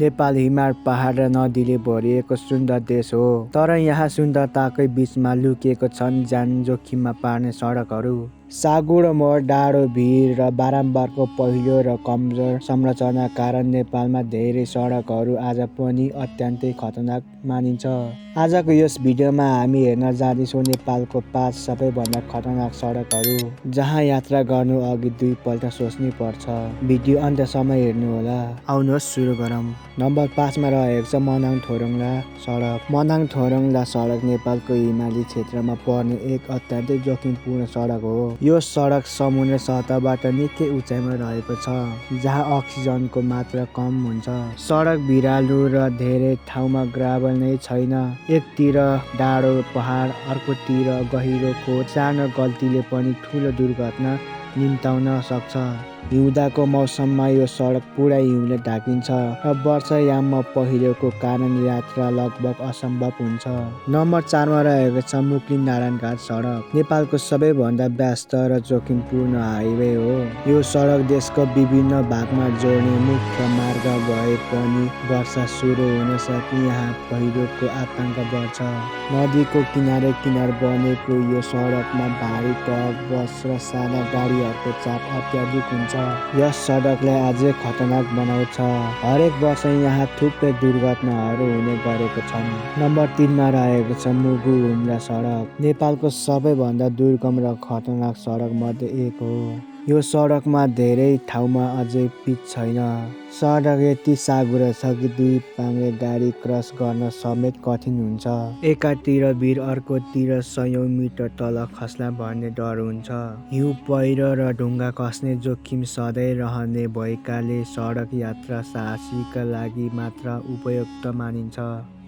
नेपाल हिमाल पहाड र नदीले भरिएको सुन्दर देश हो। तर यहाँ सुन्दरताकै बीचमा लुकिएको छन् ज्यान जोखिममा पार्ने सडकहरू। साँगो र मोड, डाँडो, भिड र बारम्बारको पहिरो र कमजोर संरचना कारण नेपालमा धेरै सडकहरू आज पनि अत्यन्तै खतरनाक मानिन्छ। आजको यस भिडियोमा हामी हेर्न जाँदैछौँ नेपालको 5 सबैभन्दा खतरनाक सडकहरू, जहाँ यात्रा गर्नु अघि दुईपल्ट सोच्नै पर्छ। भिडियो अन्त्यसम्म हेर्नुहोला। आउनुहोस् सुरु गरौँ। नम्बर 5 मा रहेको छ मनाङ-थोरङ्ला सडक। मनाङ-थोरङ्ला सडक नेपालको हिमाली क्षेत्रमा पर्ने एक अत्यन्तै जोखिमपूर्ण सडक हो। यो सडक समुद्र सतहबाट निकै उचाइमा रहेको छ, जहाँ अक्सिजनको मात्रा कम हुन्छ। सडक भिरालो र धेरै ठाउँमा ग्राभल नै छैन। एकतिर डाँडो पहाड, अर्कोतिर गहिरो खोज। सानो गल्तीले पनि ठुलो दुर्घटना निम्त्याउन सक्छ। हिउँदको मौसममा यो सडक पुरै हिउँले ढाकिन्छ र वर्षायाममा पहिरोको कारण यात्रा लगभग असम्भव हुन्छ। नम्बर 4 मा रहेको छ मुक्लिन नारायणघाट सडक। नेपालको सबैभन्दा व्यस्त र जोखिमपूर्ण हाइवे हो। यो सडक देशको विभिन्न भागमा जोड्ने मुख्य मार्ग भए पनि वर्षा सुरु हुनसाथै यहाँ पहिरोको आतंक बढ्छ। नदीको किनारै किनार बनेको यो सडकमा भारी ट्रक, बस र साना गाडीहरूको चाप अत्याधिक हुन्छ। यस सडकलाई अझै खतरनाक बनाउँछ। हरेक वर्ष यहाँ थुप्रै दुर्घटनाहरू हुने गरेको छन्। नम्बर 3 मा रहेको छ मुगु हुम्ला सडक। नेपालको सबैभन्दा दुर्गम र खतरनाक सडक मध्ये एक हो। यो सडकमा धेरै ठाउँमा अझै पिच छैन। सडक यति साँघुरो छ कि दुई पाङ्ग्रे गाडी क्रस गर्न समेत कठिन हुन्छ। एकातिर भिर, अर्कोतिर सयौं मिटर तल खस्ला भन्ने डर हुन्छ। हिउँ, पहिरो र ढुङ्गा खस्ने जोखिम सधैँ रहने भएकाले सडक यात्रा साहसीका लागि मात्र उपयुक्त मानिन्छ।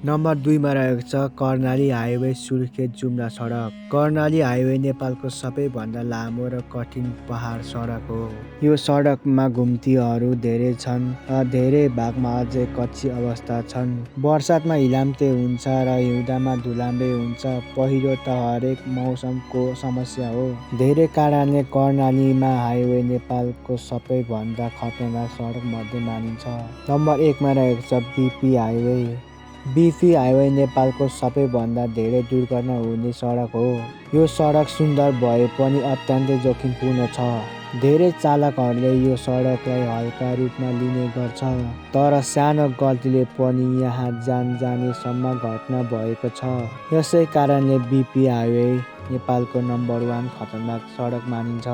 नम्बर 2 मा रहेको छ कर्णाली हाइवे सुर्खेत जुम्ला सडक। कर्णाली हाइवे नेपालको सबैभन्दा लामो र कठिन पहाड सडक हो। यो सडकमा घुम्तीहरू धेरै छन् र धेरै भागमा अझै कच्ची अवस्था छन्। बर्सातमा हिलाम्ते हुन्छ र हिउँदमा धुलाम्बे हुन्छ। पहिरो त हरेक मौसमको समस्या हो। धेरै कारणले कर्णालीमा हाइवे नेपालको सबैभन्दा खतरनाक सडक मध्ये मानिन्छ। नम्बर 1 मा रहेको छ बिपी हाइवे। बिपी हाइवे नेपालको सबैभन्दा धेरै दुर्घटना हुने सडक हो। यो सडक सुन्दर भए पनि अत्यन्तै जोखिमपूर्ण छ। धेरै चालकहरूले यो सडकलाई हल्का रूपमा लिने गर्छ, तर सानो गल्तीले पनि यहाँ जान जानेसम्म घटना भएको छ। यसै कारणले बिपी हाइवे नेपालको नम्बर 1 खतरनाक सडक मानिन्छ।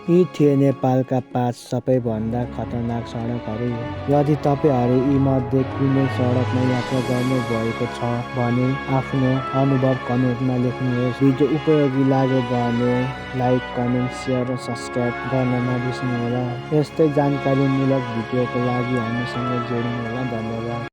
यी थिए नेपालका 5 सबैभन्दा खतरनाक सडकहरू। यदि तपाईँहरू यीमध्ये कुनै सडकमा यात्रा गर्नु भएको छ भने आफ्नो अनुभव कमेन्टमा लेख्नुहोस्। भिडियो उपयोगी लाग्यो भने लाइक, कमेन्ट, सेयर र सब्स्क्राइब गर्न नबिर्सनुहोला। यस्तै जानकारीमूलक भिडियोको लागि हामीसँग जोडिनुहोला। धन्यवाद।